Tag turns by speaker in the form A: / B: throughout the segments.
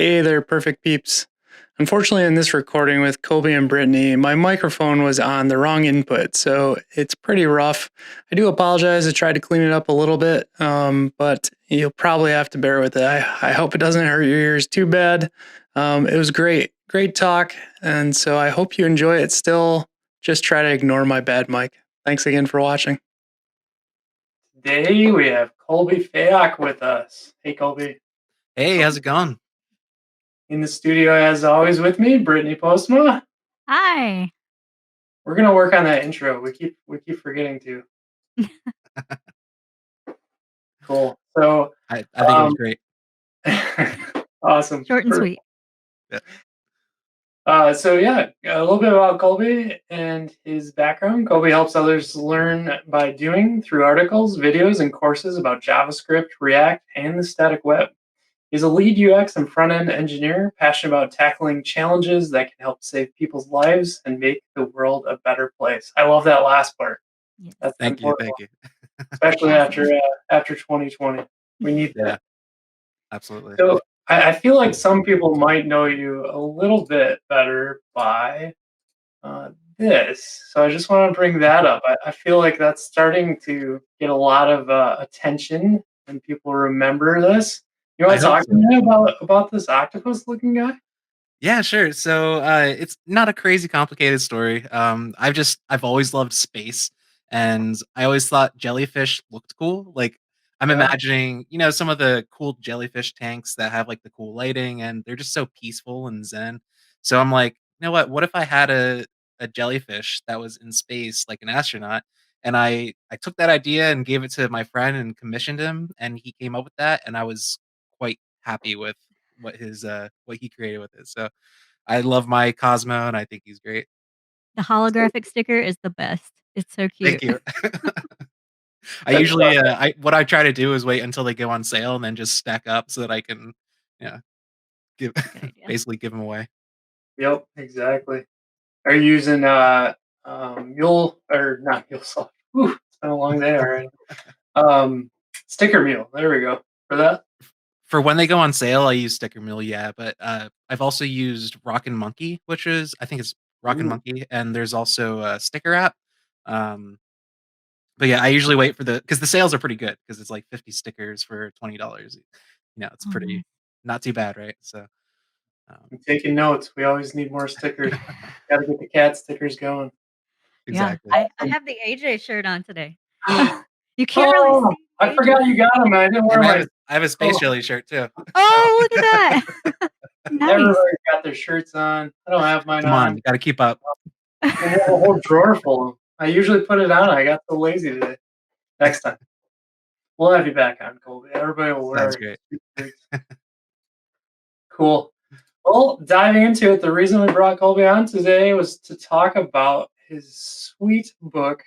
A: Hey there, perfect peeps. Unfortunately, in this recording with Colby and Brittney, my microphone was on the wrong input, so it's pretty rough. I do apologize. I tried to clean it up a little bit, but you'll probably have to bear with it. I hope it doesn't hurt your ears too bad. It was great talk, and so I hope you enjoy it still. Just try to ignore my bad mic. Thanks again for watching. Today we have Colby Fayock with us. Hey, Colby.
B: Hey, how's it going?
A: In the studio, as always, with me, Brittney Postma.
C: Hi.
A: We're gonna work on that intro. We keep forgetting to. Cool. So
B: I think it was great.
A: Awesome.
C: Short and sweet.
A: Yeah. So yeah, a little bit about Colby and his background. Colby helps others learn by doing through articles, videos, and courses about JavaScript, React, and the static web. He's a lead UX and front-end engineer, passionate about tackling challenges that can help save people's lives and make the world a better place. I love that last part.
C: Yes.
B: Thank you.
A: Especially after 2020. We need that.
B: Yeah, absolutely.
A: So I feel like some people might know you a little bit better by this. So I just want to bring that up. I feel like that's starting to get a lot of attention and people remember this. You want to talk to me about this octopus-looking guy?
B: Yeah, sure. So it's not a crazy complicated story. I've always loved space, and I always thought jellyfish looked cool. Like I'm imagining, some of the cool jellyfish tanks that have like the cool lighting, and they're just so peaceful and zen. So I'm like, you know what? What if I had a jellyfish that was in space, like an astronaut? And I took that idea and gave it to my friend and commissioned him, and he came up with that, and I was quite happy with what he created with it. So I love my Cosmo, and I think he's great.
C: The holographic sticker is the best. It's so cute.
B: Thank you. I usually what I try to do is wait until they go on sale and then just stack up so that I can give basically give them away.
A: Yep, exactly. Are you using Mule or not MuleSoft? It's been a long day already. Sticker Mule. There we go. For that.
B: For when they go on sale, I use Sticker Mule, yeah. But I've also used Rockin' Monkey, which is I think it's Rockin' Monkey, and there's also a Sticker app. But yeah, I usually wait for because the sales are pretty good because it's like 50 stickers for $20. It's pretty not too bad, right? So
A: I'm taking notes. We always need more stickers. Got to get the cat stickers going.
B: Exactly.
C: Yeah, I have the AJ shirt on today. You can't really see.
A: I forgot you got them. I didn't wear my.
B: I have a Space Jelly shirt too.
C: Oh, look at that! Nice.
A: Everybody's got their shirts on. I don't have mine
B: Come on, you got to keep up.
A: I have a whole drawer full. I usually put it on. I got so lazy today. Next time, we'll have you back on, Colby. Everybody will wear.
B: Sounds great.
A: Cool. Well, diving into it, the reason we brought Colby on today was to talk about his sweet book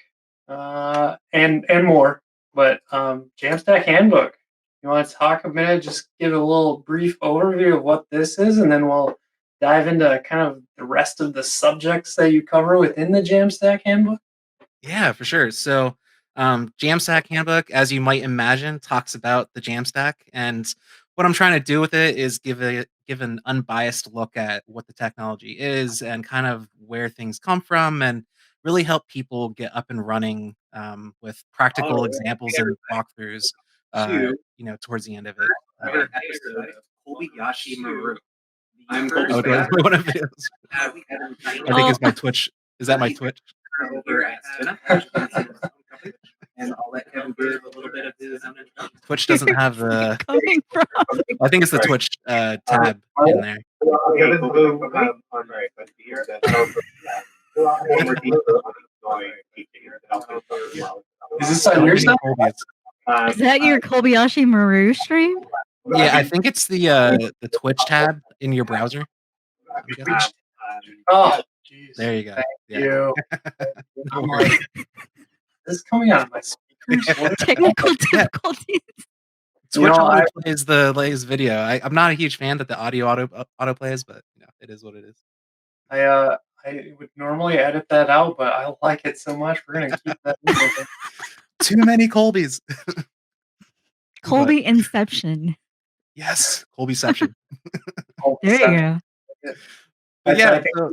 A: and more, but Jamstack Handbook. You want to talk a minute, just give a little brief overview of what this is, and then we'll dive into kind of the rest of the subjects that you cover within the Jamstack Handbook?
B: Yeah, for sure. So Jamstack Handbook, as you might imagine, talks about the Jamstack, and what I'm trying to do with it is give an unbiased look at what the technology is and kind of where things come from, and really help people get up and running with practical examples and walkthroughs. Towards the end of it.
D: Colbyashi Maru.
B: I think it's my Twitch. Is that my Twitch?
D: And I'll let him give a little bit of his own introduction.
B: Twitch doesn't have the.
C: Coming from?
B: I think it's the Twitch tab in there.
A: Is this on your side?
C: Is that your Colbyashi Maru stream?
B: Yeah, I think it's the Twitch tab in your browser.
A: Oh, geez.
B: There you go.
A: Thank you. I'm like, this is coming out of my speakers.
C: Technical difficulties.
B: Twitch plays the latest video. I'm not a huge fan that the audio auto plays, but it is what it is.
A: I would normally edit that out, but I like it so much. We're gonna keep that in.
B: Too many Colbys.
C: Colbyception.
B: Yes, Colbyception.
C: There you go.
B: But
A: I
B: yeah,
A: think
B: so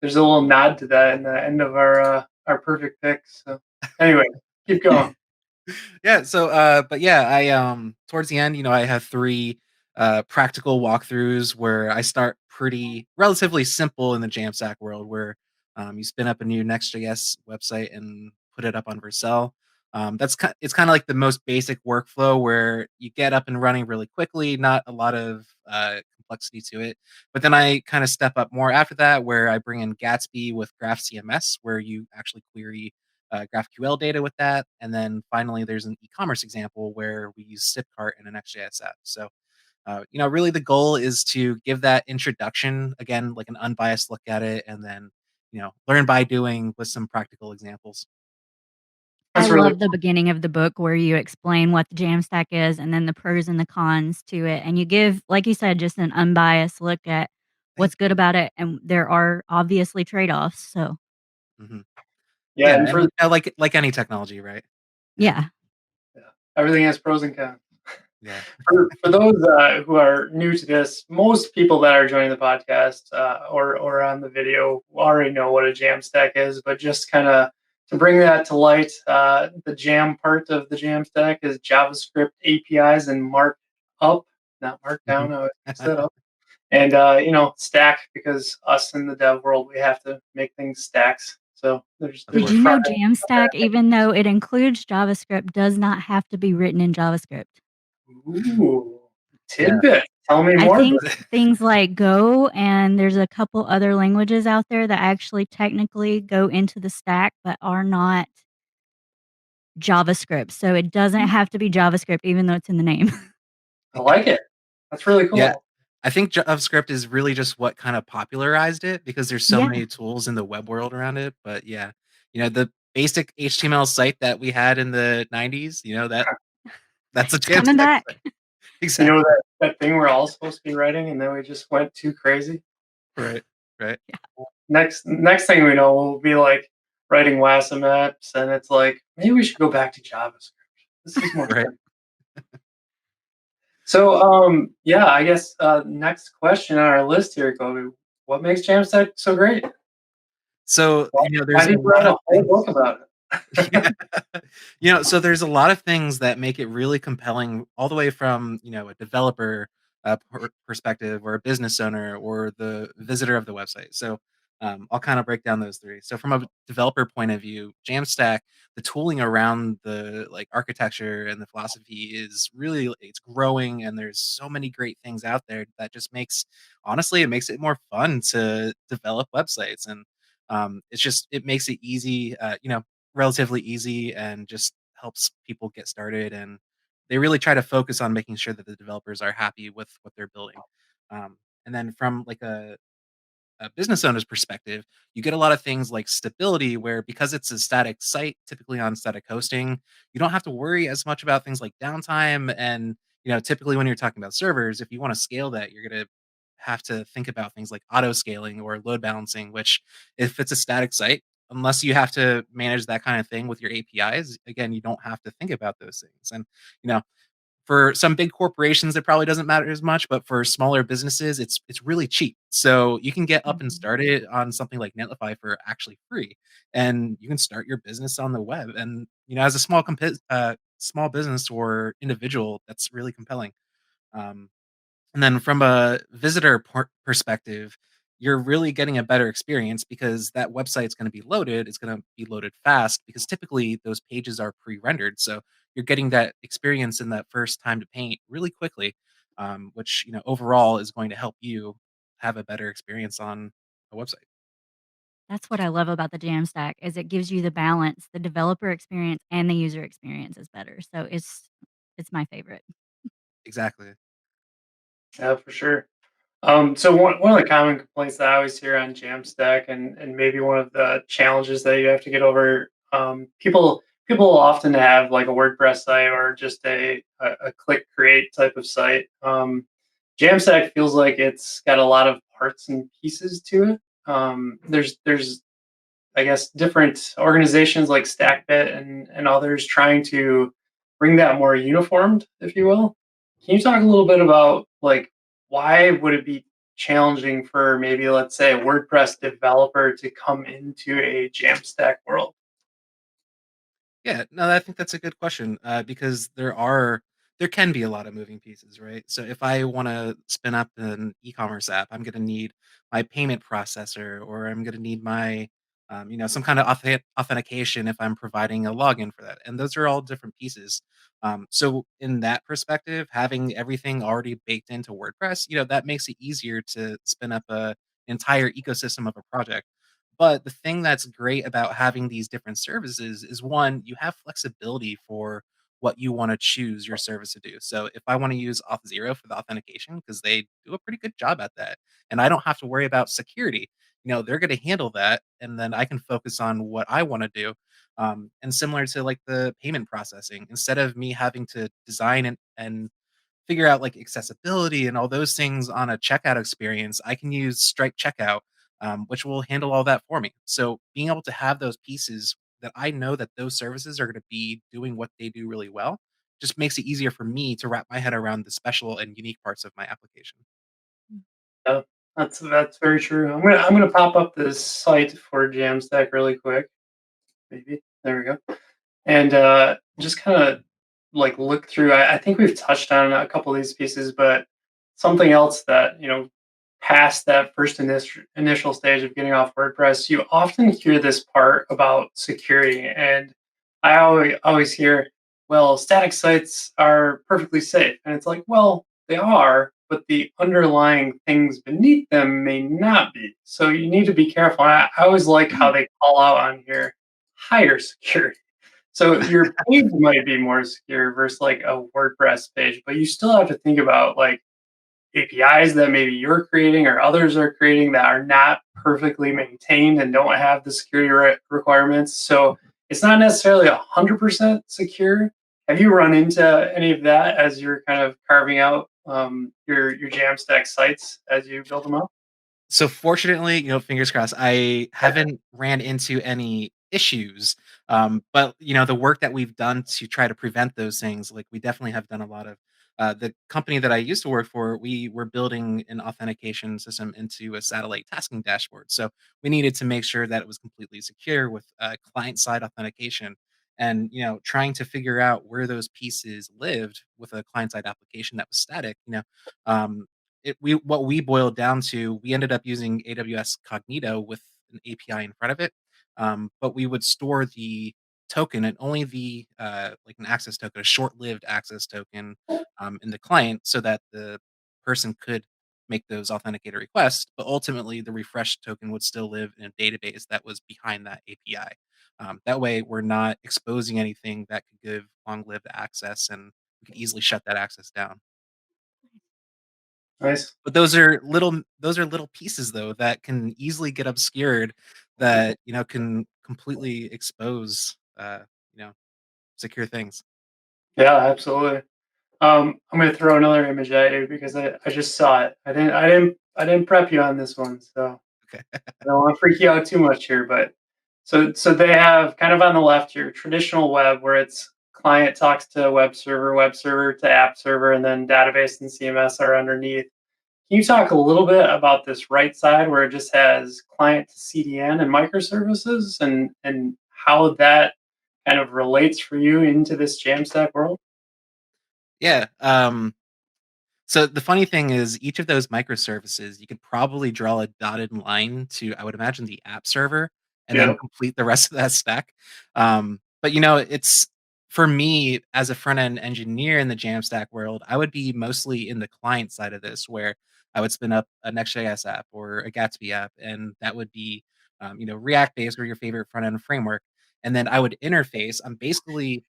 A: there's a little nod to that in the end of our perfect picks. So anyway, keep going.
B: yeah, so but yeah, I towards the end, I have 3 practical walkthroughs where I start pretty relatively simple in the Jamstack world where you spin up a new Next.js website and put it up on Vercel. It's kind of like the most basic workflow where you get up and running really quickly, not a lot of complexity to it. But then I kind of step up more after that, where I bring in Gatsby with Graph CMS, where you actually query GraphQL data with that. And then finally, there's an e-commerce example where we use Snipcart in a Next.js app. So, really the goal is to give that introduction, again, like an unbiased look at it, and then, learn by doing with some practical examples.
C: I
A: That's really
C: love the beginning of the book where you explain what the Jamstack is and then the pros and the cons to it. And you give, like you said, just an unbiased look at what's
B: Thank
C: good about it. And there are obviously trade offs. So,
B: you. Mhm.
A: yeah,
B: Yeah,
A: and
B: and like any technology, right? Yeah,
C: yeah.
A: yeah, everything has pros and cons.
B: yeah.
A: For those who are new to this, most people that are joining the podcast or on the video already know what a Jamstack is, but just kind of to bring that to light, the Jam part of the Jamstack is JavaScript APIs and markup, not markdown. I would mix that up. And stack, because us in the dev world, we have to make things stacks. So there's
B: Of
A: there's
C: Did
A: a
B: course.
C: you know
A: front
C: Jamstack, even though it includes JavaScript, does not have to be written in JavaScript?
A: end. Ooh,
B: Yeah.
A: tidbit. Tell me
C: I
A: more.
C: think things like Go and there's a couple other languages out there that actually technically go into the stack but are not JavaScript. So it doesn't have to be JavaScript, even though it's in the name.
A: I like it. That's really cool.
B: Yeah. I think JavaScript is really just what kind of popularized it because there's so
C: Yeah.
B: many tools in the web world around it. But yeah, the basic HTML site that we had in the 90s, that's a
C: It's coming
B: Jamstack
C: back.
B: site.
A: You know
B: Exactly.
A: that thing we're all supposed to be writing, and then we just went too crazy.
B: Right. Right.
A: Next thing we know, we'll be like writing WASM apps, and it's like maybe we should go back to JavaScript. This is more
B: Right.
A: fun. So, yeah, I guess next question on our list here, Colby. What makes Jamstack so great?
B: So,
A: Why, why
B: there's a
A: did you write
B: lot
A: a
B: of
A: whole
B: things.
A: book about it?
B: Yeah. So there's a lot of things that make it really compelling, all the way from, a developer perspective or a business owner or the visitor of the website. So I'll kind of break down those 3. So from a developer point of view, Jamstack, the tooling around the like architecture and the philosophy is really, it's growing, and there's so many great things out there that just honestly, it makes it more fun to develop websites. And it makes it easy, relatively easy, and just helps people get started. And they really try to focus on making sure that the developers are happy with what they're building. And then from like a business owner's perspective, you get a lot of things like stability, where because it's a static site, typically on static hosting, you don't have to worry as much about things like downtime. And typically when you're talking about servers, if you want to scale that, you're going to have to think about things like auto scaling or load balancing, which if it's a static site, unless you have to manage that kind of thing with your APIs, again, you don't have to think about those things. And you know for some big corporations, it probably doesn't matter as much, but for smaller businesses, it's really cheap. So you can get up and
C: Mhm.
B: started on something like Netlify for actually free, and you can start your business on the web. And as a small business or individual, that's really compelling. Um, and then from a visitor perspective, you're really getting a better experience because that website's going to be loaded. It's going to be loaded fast because typically those pages are pre-rendered. So you're getting that experience in that first time to paint really quickly, which overall is going to help you have a better experience on a website.
C: That's what I love about the Jamstack is it gives you the balance. The developer experience and the user experience is better. So it's my favorite.
B: Exactly.
A: Yeah, for sure. So one of the common complaints that I always hear on Jamstack, and maybe one of the challenges that you have to get over, people often have like a WordPress site or just a click create type of site. Jamstack feels like it's got a lot of parts and pieces to it. There's I guess different organizations like StackBit and others trying to bring that more uniformed, if you will. Can you talk a little bit about like why would it be challenging for maybe let's say a WordPress developer to come into a Jamstack world?
B: Yeah, no, I think that's a good question, because there can be a lot of moving pieces, right? So if I wanna spin up an e-commerce app, I'm gonna need my payment processor, or I'm gonna need my, some kind of authentication if I'm providing a login for that, and those are all different pieces. So in that perspective, having everything already baked into WordPress, that makes it easier to spin up a entire ecosystem of a project. But the thing that's great about having these different services is one, you have flexibility for what you want to choose your service to do. So if I want to use Auth0 for the authentication, because they do a pretty good job at that, and I don't have to worry about security, they're going to handle that, and then I can focus on what I want to do. And similar to like the payment processing, instead of me having to design and figure out like accessibility and all those things on a checkout experience, I can use Stripe Checkout, which will handle all that for me. So being able to have those pieces that I know that those services are going to be doing what they do really well just makes it easier for me to wrap my head around the special and unique parts of my application.
C: Mm.
A: Yeah, that's very true. I'm gonna pop up this site for Jamstack really quick. Maybe there we go. And just kind of like look through. I think we've touched on a couple of these pieces, but something else that past that first initial stage of getting off WordPress, you often hear this part about security, and I always hear, "Well, static sites are perfectly safe," and it's like, well, they are, but the underlying things beneath them may not be. So you need to be careful. And I always like how they call out on here higher security. So your page might be more secure versus like a WordPress page, but you still have to think about like APIs that maybe you're creating or others are creating that are not perfectly maintained and don't have the security requirements. So it's not necessarily 100% secure. Have you run into any of that as you're kind of carving out your Jamstack sites as you build them up?
B: So fortunately, fingers crossed, I haven't ran into any issues. But the work that we've done to try to prevent those things, like we definitely have done a lot of. The company that I used to work for, we were building an authentication system into a satellite tasking dashboard. So we needed to make sure that it was completely secure with client side authentication. And trying to figure out where those pieces lived with a client side application that was static. Um, what we boiled down to, we ended up using AWS Cognito with an API in front of it, but we would store the token and only the like an access token, a short-lived access token, in the client, so that the person could make those authenticator requests. But ultimately, the refresh token would still live in a database that was behind that API. That way, we're not exposing anything that could give long-lived access, and we could easily shut that access down.
A: Nice.
B: But those are little pieces though that can easily get obscured, that, can completely expose, you know, secure things.
A: Yeah, absolutely. I'm gonna throw another image at you because I just saw it. I didn't prep you on this one, so
B: Okay.
A: I don't want to freak you out too much here. But so they have kind of on the left your traditional web where it's client talks to web server to app server, and then database and CMS are underneath. Can you talk a little bit about this right side where it just has client to CDN and microservices and how that kind of relates for you into this Jamstack world?
B: Yeah, so the funny thing is each of those microservices, you could probably draw a dotted line to, I would imagine, the app server, and then
A: Yeah.
B: complete the rest of that stack. But it's for me as a front end engineer in the Jamstack world, I would be mostly in the client side of this, where I would spin up a NextJS app or a Gatsby app, and that would be React based or your favorite front end framework. And then I would interface. I'm basically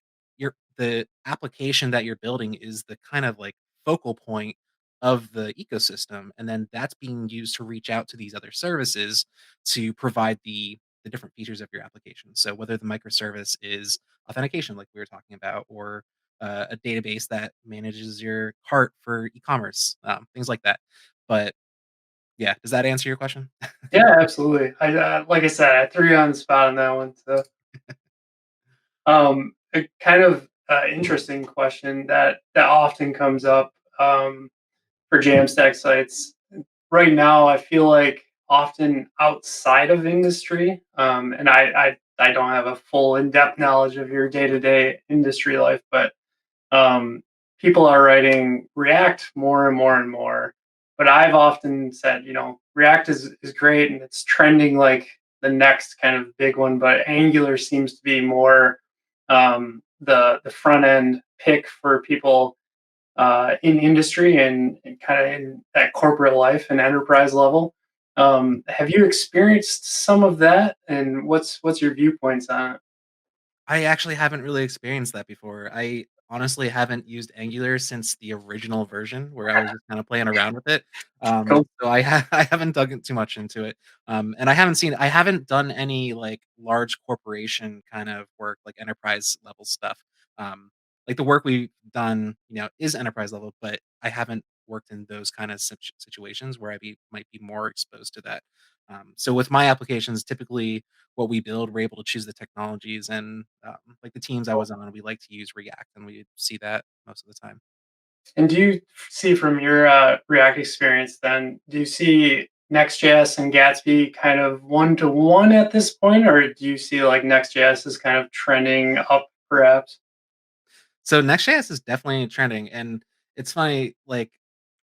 B: the application that you're building is the kind of like focal point of the ecosystem, and then that's being used to reach out to these other services to provide the different features of your application. So whether the microservice is authentication like we were talking about, or a database that manages your cart for e-commerce, things like that. But yeah, does that answer your question?
A: Yeah, absolutely. I like I said, I threw you on the spot on that one. So, a kind of interesting question that often comes up for Jamstack sites. Right now, I feel like often outside of industry, and I don't have a full in-depth knowledge of your day-to-day industry life, but um, people are writing React more and more and more. But I've often said, React is great and it's trending like the next kind of big one, but Angular seems to be more the front end pick for people in industry and kind of in that corporate life and enterprise level. Have you experienced some of that, and what's your viewpoints on it?
B: I actually haven't really experienced that before. I honestly haven't used Angular since the original version where I was just kind of playing around with it.
A: Cool.
B: So I haven't dug too much into it. And I haven't done any like large corporation kind of work, like enterprise level stuff. Um, like the work we've done, is enterprise level, but I haven't worked in those kind of situations where might be more exposed to that. So with my applications, typically what we build, we're able to choose the technologies and like the teams I was on, we like to use React, and we see that most of the time.
A: And do you see from your React experience then, do you see Next.js and Gatsby kind of one to one at this point, or do you see like Next.js is kind of trending up perhaps?
B: So Next.js is definitely trending, and it's funny. Like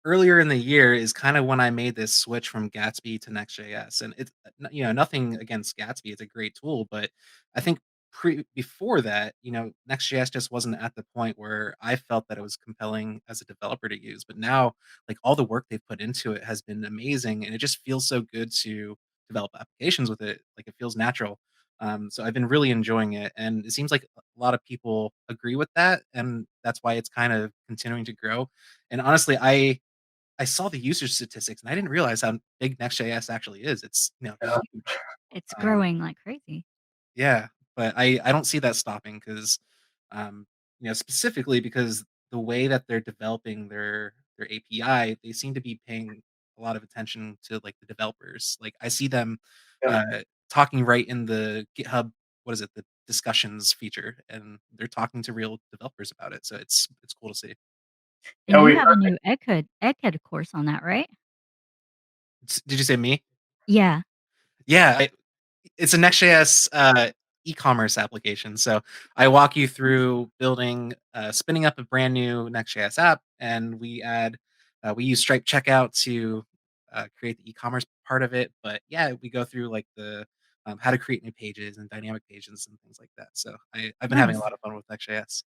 B: earlier in the year is kind of when I made this switch from Gatsby to Next.js, and it's nothing against Gatsby; it's a great tool, but I think before that, Next.js just wasn't at the point where I felt that it was compelling as a developer to use. But now, like all the work they've put into it has been amazing, and it just feels so good to develop applications with it. Like it feels natural. So I've been really enjoying it, and it seems like a lot of people agree with that, and that's why it's kind of continuing to grow. And honestly, I saw the user statistics, and I didn't realize how big Next.js actually is. It's
A: Yeah.
B: huge.
C: It's
B: Um,
C: growing like crazy.
B: yeah, but I don't see that stopping because, specifically because the way that they're developing their API, they seem to be paying a lot of attention to like the developers. Like I see them
A: Yeah.
B: talking right in the GitHub, what is it, the discussions feature, and they're talking to real developers about it. So it's cool to see.
C: And
A: Yeah,
C: you
A: we
C: have a new Egghead course on that, right?
B: Did you say me?
C: Yeah.
B: Yeah, it's a Next.js e-commerce application. So I walk you through building, spinning up a brand new Next.js app, and we use Stripe checkout to create the e-commerce part of it. But yeah, we go through like the how to create new pages and dynamic pages and things like that. So I've been having a
C: Nice.
B: lot of fun with Next.js.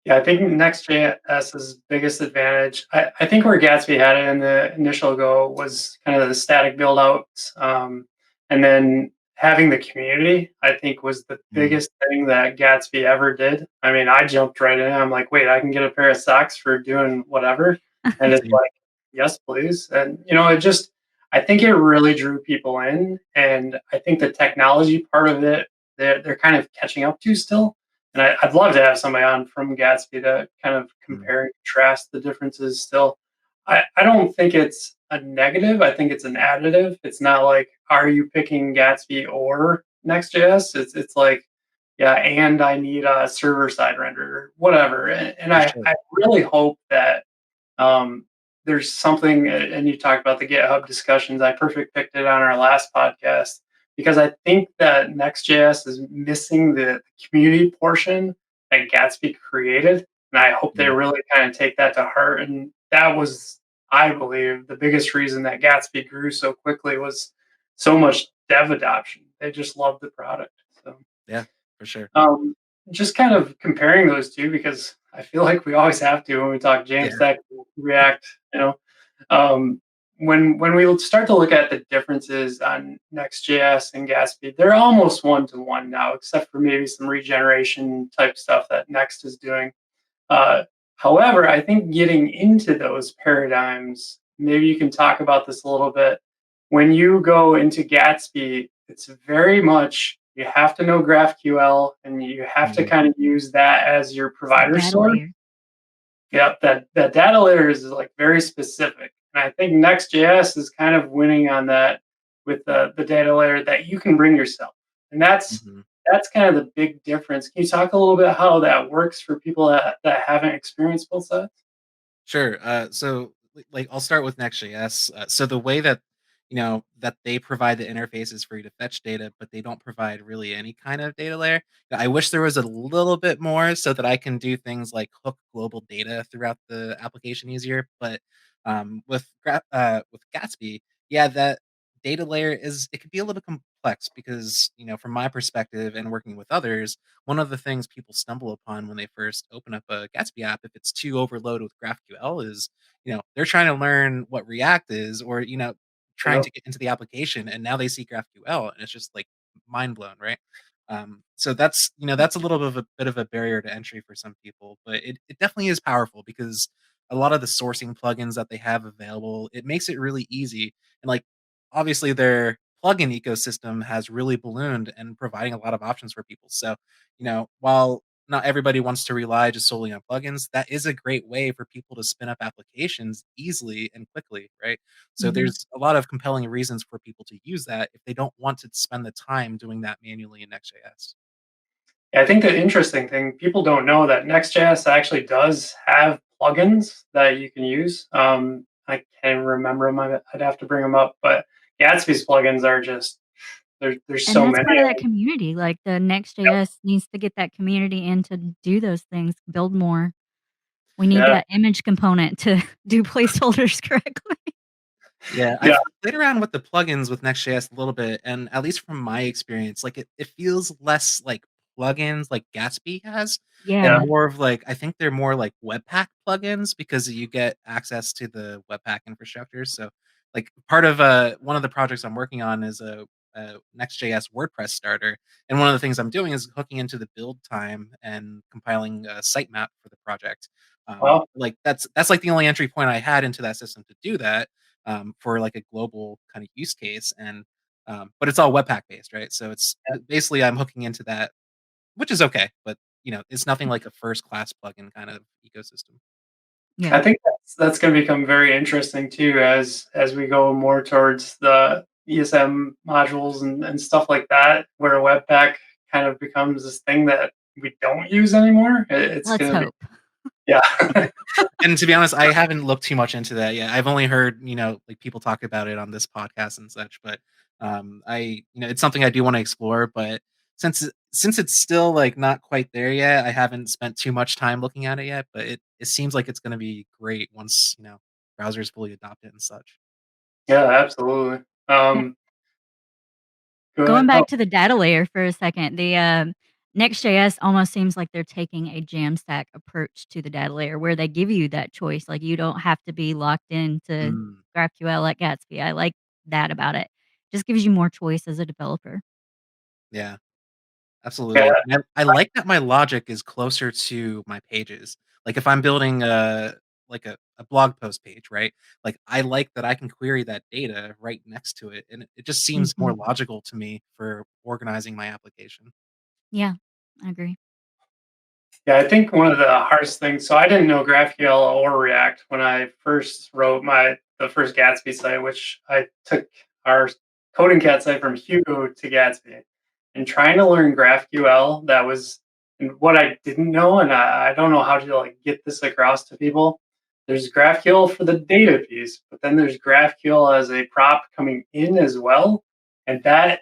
A: Yeah, I think Next.js's biggest advantage, I think where Gatsby had it in the initial go was kind of the static build outs. And then having the community, I think was the
B: Mm.
A: biggest thing that Gatsby ever did. I mean, I jumped right in. I'm like, wait, I can get a pair of socks for doing whatever. And it's
B: Same.
A: like, yes, please. And, I think it really drew people in. And I think the technology part of it, they're kind of catching up to still, and I'd love to have somebody on from Gatsby to kind of
B: Mm.
A: compare and contrast the differences still. I don't think it's a negative. I think it's an additive. It's not like, are you picking Gatsby or Next.js? It's like, yeah, and I need a server side render or whatever. And
B: For
A: I
B: sure.
A: really hope that um, there's something, and you talked about the GitHub discussions. I perfect picked it on our last podcast because I think that Next.js is missing the community portion that Gatsby created. And I hope they
B: Mm.
A: really kind of take that to heart. And that was, I believe, the biggest reason that Gatsby grew so quickly was so much dev adoption. They just loved the product. So
B: Yeah, for sure.
A: um, just kind of comparing those two because I feel like we always have to when we talk
B: Yeah.
A: Jamstack, React. You know, um, when we start to look at the differences on Next.js and Gatsby, they're almost one to one now, except for maybe some regeneration type stuff that Next is doing. Uh, However, I think getting into those paradigms, maybe you can talk about this a little bit. When you go into Gatsby, it's very much you have to know GraphQL and you have to
B: Mhm.
A: kind of use that as your
C: It's the
A: provider
C: data
A: store.
C: layer.
A: Yeah, that data layer is like very specific. And I think Next.js is kind of winning on that with the data layer that you can bring yourself. And
B: Mhm.
A: that's kind of the big difference. Can you talk a little bit how that works for people that haven't experienced both sides?
B: Sure. So, like, I'll start with Next.js. So the way that that they provide the interfaces for you to fetch data, but they don't provide really any kind of data layer. I wish there was a little bit more so that I can do things like hook global data throughout the application easier. But with Gatsby, yeah, that data layer is it could be a little complex because from my perspective and working with others, one of the things people stumble upon when they first open up a Gatsby app, if it's too overloaded with GraphQL, is they're trying to learn what React is, or trying
A: Yep.
B: to get into the application, and now they see GraphQL, and it's just like mind blown, right? So that's a little bit of a barrier to entry for some people, but it definitely is powerful because a lot of the sourcing plugins that they have available, it makes it really easy. And like obviously their plugin ecosystem has really ballooned and providing a lot of options for people. So, while not everybody wants to rely just solely on plugins, that is a great way for people to spin up applications easily and quickly, right? So
C: Hmm.
B: there's a lot of compelling reasons for people to use that if they don't want to spend the time doing that manually in Next.js.
A: Yeah, I think the interesting thing, people don't know that Next.js actually does have plugins that you can use. I can't remember them. I'd have to bring them up, but Gatsby's plugins are just there's
C: And
A: so
C: that's
A: many
C: part of
A: of
C: that
A: them.
C: community. Like the
A: Yep.
C: Next.js needs to get that community in to do those things, build more. We need
A: Yeah.
C: that image component to do placeholders correctly.
B: Yeah,
A: Yeah.
B: I've played around with the plugins with Next.js a little bit, and at least from my experience, like it feels less like plugins like Gatsby has, and
A: Yeah.
C: Yeah.
B: more of like I think they're more like Webpack plugins because you get access to the Webpack infrastructure. So, like part of one of the projects I'm working on is a Next.js WordPress starter, and one of the things I'm doing is hooking into the build time and compiling a sitemap for the project.
A: Well,
B: Like that's like the only entry point I had into that system to do that for like a global kind of use case. And but it's all Webpack based, right? So it's basically I'm hooking into that, which is okay, but it's nothing like a first class plugin kind of ecosystem.
C: Yeah.
A: I think that's going to become very interesting too as we go more towards the ESM modules and stuff like that, where Webpack kind of becomes this thing that we don't use anymore. It's
C: Let's
A: going to be
C: hope.
A: yeah.
B: And to be honest, I haven't looked too much into that yet. I've only heard, like people talk about it on this podcast and such, but it's something I do want to explore, but since it's still like not quite there yet, I haven't spent too much time looking at it yet, but it seems like it's going to be great once, browsers fully adopt it and such.
A: Yeah, absolutely.
C: Yeah.
A: Go
C: Going
A: ahead. Oh,
C: back to the data layer for a second, the Next.js almost seems like they're taking a Jamstack approach to the data layer where they give you that choice. Like you don't have to be locked into
B: Mm,
C: GraphQL at Gatsby. I like that about it. Just gives you more choice as a developer.
B: yeah.
A: yeah.
B: Absolutely. And I like that my logic is closer to my pages. Like if I'm building a blog post page, right? Like I like that I can query that data right next to it. And it just seems more
C: Mhm.
B: logical to me for organizing my application.
C: Yeah, I agree.
A: Yeah, I think one of the hardest things. So I didn't know GraphQL or React when I first wrote the first Gatsby site, which I took our coding cat site from Hugo to Gatsby, and trying to learn GraphQL. That was and what I didn't know, and I don't know how to like get this across to people. There's GraphQL for the data piece, but then there's GraphQL as a prop coming in as well, and that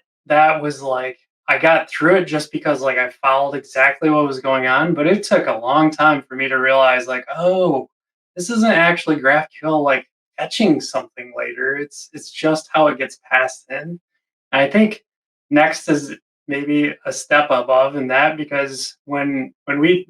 A: was like I got through it just because like I followed exactly what was going on, but it took a long time for me to realize like, oh, this isn't actually GraphQL like fetching something later. It's just how it gets passed in. And I think next is maybe a step above in that because when we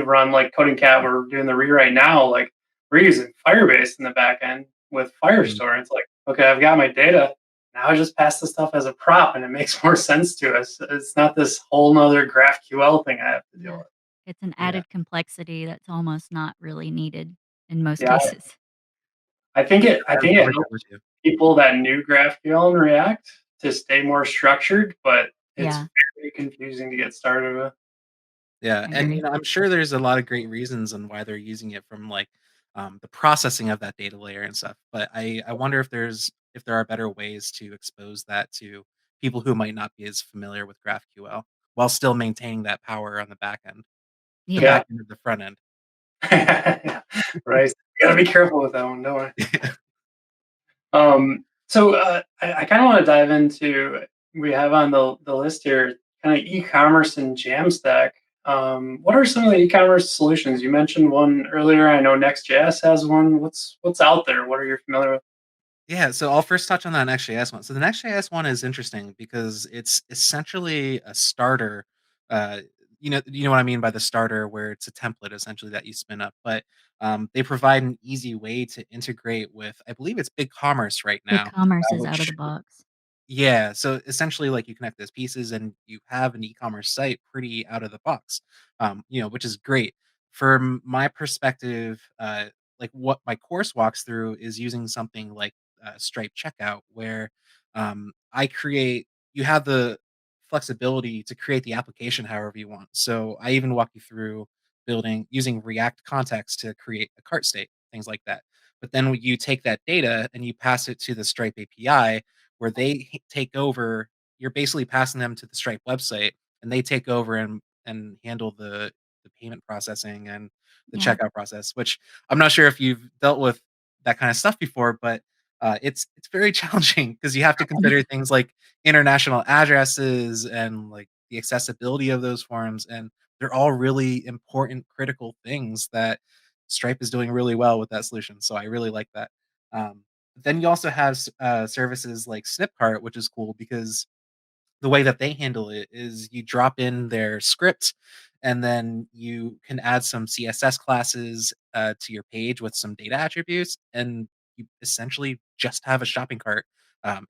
A: run like Coding Cat, we're doing the rewrite now, like we're using Firebase in the back end with
B: Mm.
A: Firestore. It's like, okay, I've got my data now I just pass the stuff as a prop and it makes more sense to us. It's not this whole nother GraphQL thing I have to deal
C: Yeah.
A: with.
C: It's an
B: Yeah.
C: added complexity that's almost not really needed in most
A: Yeah,
C: cases.
A: I
B: I've
A: think it
B: heard that
A: helped
B: too.
A: people that knew GraphQL and React to stay more structured, but it's
C: Yeah,
A: very confusing to get started with.
B: Yeah,
C: I
B: and
C: agree.
B: I'm sure there's a lot of great reasons on why they're using it from like the processing of that data layer and stuff. But I wonder if there are better ways to expose that to people who might not be as familiar with GraphQL while still maintaining that power on the back end, the
C: Yeah.
A: Yeah,
B: back end of the front end.
A: Right. You gotta be careful with that one, don't we? So I kind of want to dive into, we have on the list here kind of e-commerce and Jamstack. What are some of the e-commerce solutions? You mentioned one earlier. I know Next.js has one. What's out there? What are you familiar with?
B: Yeah, so I'll first touch on that Next.js one. So the Next.js one is interesting because it's essentially a starter. Uh, you know what I mean by the starter, where it's a template essentially that you spin up. But they provide an easy way to integrate with, I believe it's BigCommerce right now,
C: BigCommerce is out of the
B: which
C: box.
B: yeah, so essentially, like, you connect those pieces and you have an e-commerce site pretty out of the box, which is great. From my perspective, like, what my course walks through is using something like Stripe Checkout, where I create you have the flexibility to create the application however you want. So I even walk you through building using React context to create a cart state, things like that. But then when you take that data and you pass it to the Stripe API, where they take over. You're basically passing them to the Stripe website, and they take over and handle the payment processing and the
C: Yeah.
B: checkout process. Which I'm not sure if you've dealt with that kind of stuff before, but it's very challenging because you have to consider things like international addresses and like the accessibility of those forms, and they're all really important, critical things that Stripe is doing really well with that solution. So I really like that. Then you also have services like Snipcart, which is cool because the way that they handle it is you drop in their script and then you can add some CSS classes to your page with some data attributes, and you essentially just have a shopping cart.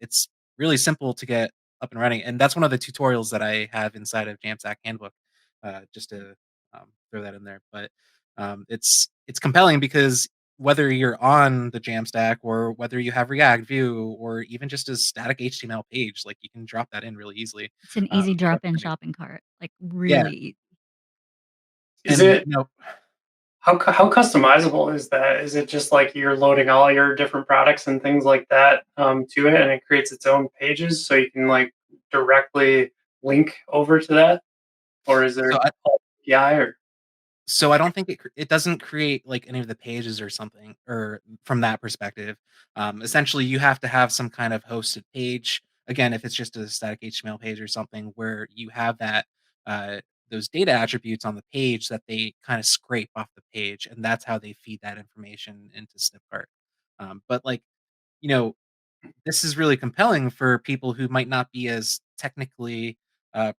B: It's really simple to get up and running, and that's one of the tutorials that I have inside of Jamstack Handbook, just to throw that in there. But it's compelling because whether you're on the Jamstack or whether you have React, Vue, or even just a static HTML page, like you can drop that in really easily.
C: It's an
B: Um,
C: easy
B: so that's
C: drop-in
B: pretty neat.
C: shopping cart, like,
B: Yeah,
C: really ea
A: Is
B: and
A: it
B: you know,
A: how customizable is that? Is it just like you're loading all your different products and things like that to it, and it creates its own pages, so you can like directly link over to that, or is
B: so
A: there API or?
B: I don't think it doesn't create, like, any of the pages or something, or from that perspective. Essentially, you have to have some kind of hosted page. Again, if it's just a static HTML page or something where you have that, uh, those data attributes on the page that they kinda scrape off the page, and that's how they feed that information into Snipcart. But, like, you know, this is really compelling for people who might not be as technically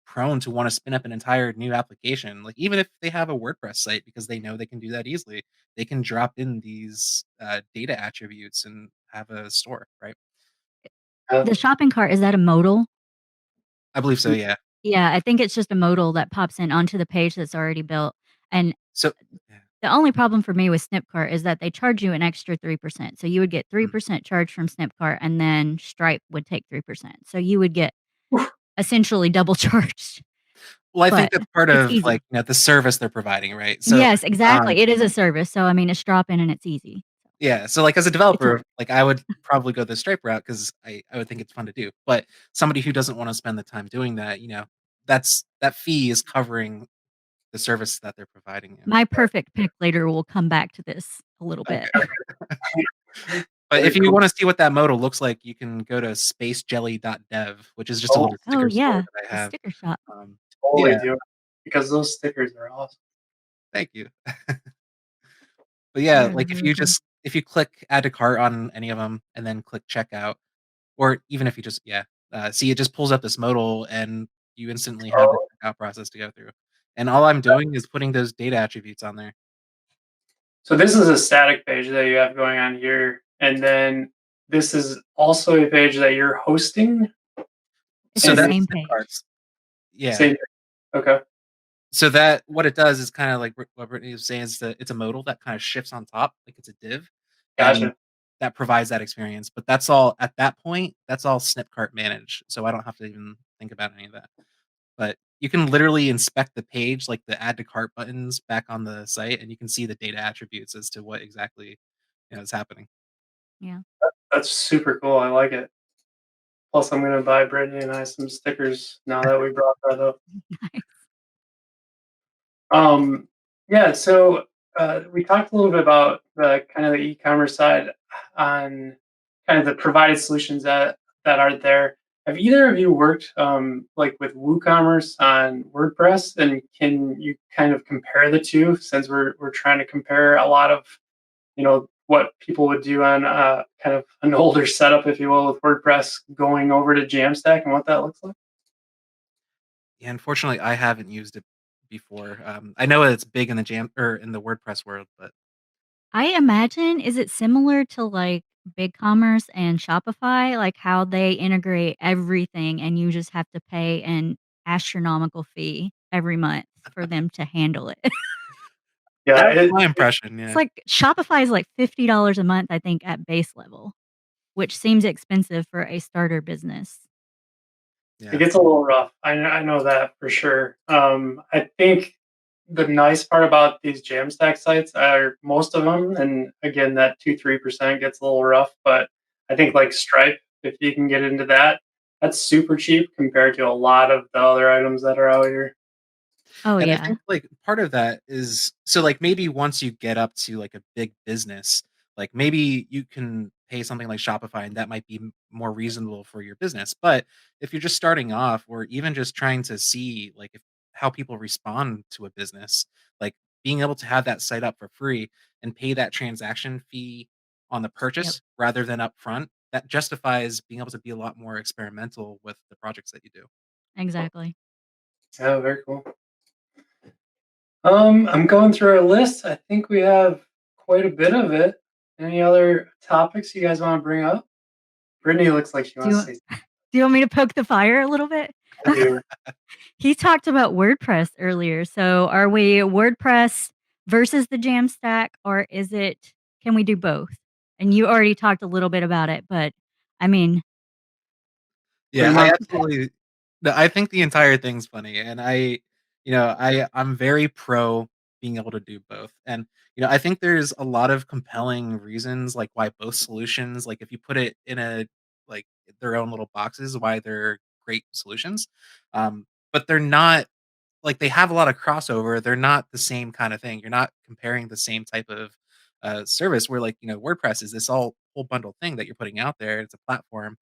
B: prone to want to spin up an entire new application. Like even if they have a WordPress site, because they know they can do that easily, they can drop in these data attributes and have a store, right?
A: Uh,
C: The shopping cart, is that a modal?
B: I believe so. Yeah.
C: Yeah, I think it's just a modal that pops in onto the page that's already built, and
B: So. Yeah.
C: the only problem for me with Snipcart is that they charge you an extra 3%. So you would get
B: Mm.
C: 3% charge from Snipcart, and then Stripe would take 3%. So you would get essentially double charged,
B: Well, I think
C: but
B: that's part
C: it's
B: of
C: easy.
B: like the service they're providing, right? So.
C: Yes,
B: Um,
C: exactly. It is a service. So I mean, it's drop in and it's easy.
B: Yeah, so, like, as a
C: It's
B: developer,
C: work.
B: like, I would probably go the Stripe route because I would think it's fun to do, but somebody who doesn't wanna spend the time doing that, that fee is covering the service that they're providing you.
C: My perfect pick later will come back to this a little bit.
B: Okay. But if
A: Very
B: you
A: cool.
B: wanna see what that modal looks like, you can go to SpaceJelly.dev, which is just a
A: Oh,
B: little
C: Oh,
B: sticker store
C: yeah,
B: that I
C: the
B: have.
C: sticker shop.
A: totally
B: Yeah,
A: do, because those stickers are awesome.
B: thank you. But, yeah,
C: They're
B: like,
C: really cool.
B: if you click add to cart on any of them and then click checkout. Or even if you just see, it just pulls up this modal, and you instantly have the
A: Oh,
B: checkout process to go through. And all I'm doing is putting those data attributes on there.
A: so this is a static page that you have going on here, and then this is also a page that you're hosting,
C: It's
B: So
C: the
A: and
B: that's
C: same
B: snip
C: page.
B: cards. Yeah.
A: same. Okay,
B: So that what it does is kinda like what Brittney was saying is that it's a modal that kinda shifts on top, like it's a div, and
A: gotcha.
B: that provides that experience. But that's all at that point, that's all Snipcart managed, so I don't have to even think about any of that. But you can literally inspect the page, like the add to cart buttons back on the site, and you can see the data attributes as to what exactly, is happening.
C: Yeah.
A: That's super cool. I like it. Plus, I'm gonna buy Brittany and I some stickers now that we brought that up.
C: Nice.
A: Um, yeah. So we talked a little bit about the kind of the e-commerce side on kind of the provided solutions that are there. Have either of you worked like with WooCommerce on WordPress, and can you kind of compare the two, since we're trying to compare a lot of what people would do on kind of an older setup, if you will, with WordPress going over to Jamstack and what that looks like?
B: Yeah, unfortunately, I haven't used it before. I know it's big in the Jam or in the WordPress world, but
C: I imagine, is it similar to like BigCommerce and Shopify, like how they integrate everything and you just have to pay an astronomical fee every month for them to handle it?
A: Yeah,
B: that's my impression.
C: It's
B: Yeah,
C: like Shopify is like $50 a month, I think, at base level, which seems expensive for a starter business.
A: it
B: yeah.
A: gets a little rough. I know that for sure. I think the nice part about these Jamstack sites are most of them, and again, that 2-3% gets a little rough, but I think like Stripe, if you can get into that, that's super cheap compared to a lot of the other items that are out here.
C: Oh,
B: And I
C: yeah.
B: think, like, part of that is so, like, maybe once you get up to, like, a big business, like, maybe you can pay something like Shopify, and that might be more reasonable for your business. But if you're just starting off or even just trying to see, like, if how people respond to a business, like, being able to have that site up for free and pay that transaction fee on the
C: Yep,
B: purchase rather than upfront, that justifies being able to be a lot more experimental with the projects that you do.
C: exactly.
A: Yeah, very cool. I'm going through our list. I think we have quite a bit of it. Any other topics you guys want to bring up? Brittany looks like she
C: Do you
A: wants
C: want
A: to say
C: do you want me to poke the fire a little bit?
A: something.
C: He talked about WordPress earlier. So are we WordPress versus the Jamstack, or is it, can we do both? And you already talked a little bit about it, but I mean,
A: Pretty
B: Yeah, I
A: much.
B: absolutely no, I think the entire thing's funny, and I'm very pro being able to do both, and, I think there's a lot of compelling reasons, like, why both solutions, like, if you put it in like, their own little boxes, why they're great solutions, but they're not like, they have a lot of crossover, they're not the same kinda thing, you're not comparing the same type of, service where, like, WordPress is this all whole bundle thing that you're putting out there, it's a platform,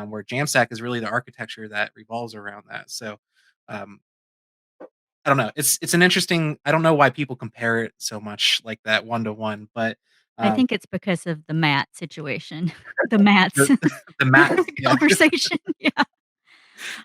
B: where Jamstack is really the architecture that revolves around that, so, um, I don't know, it's an interesting I don't know why people compare it so much like that one to one, but,
C: I
B: um,
C: think it's because of the mat situation. The mats
B: the the mats, yeah.
C: conversation. Yeah.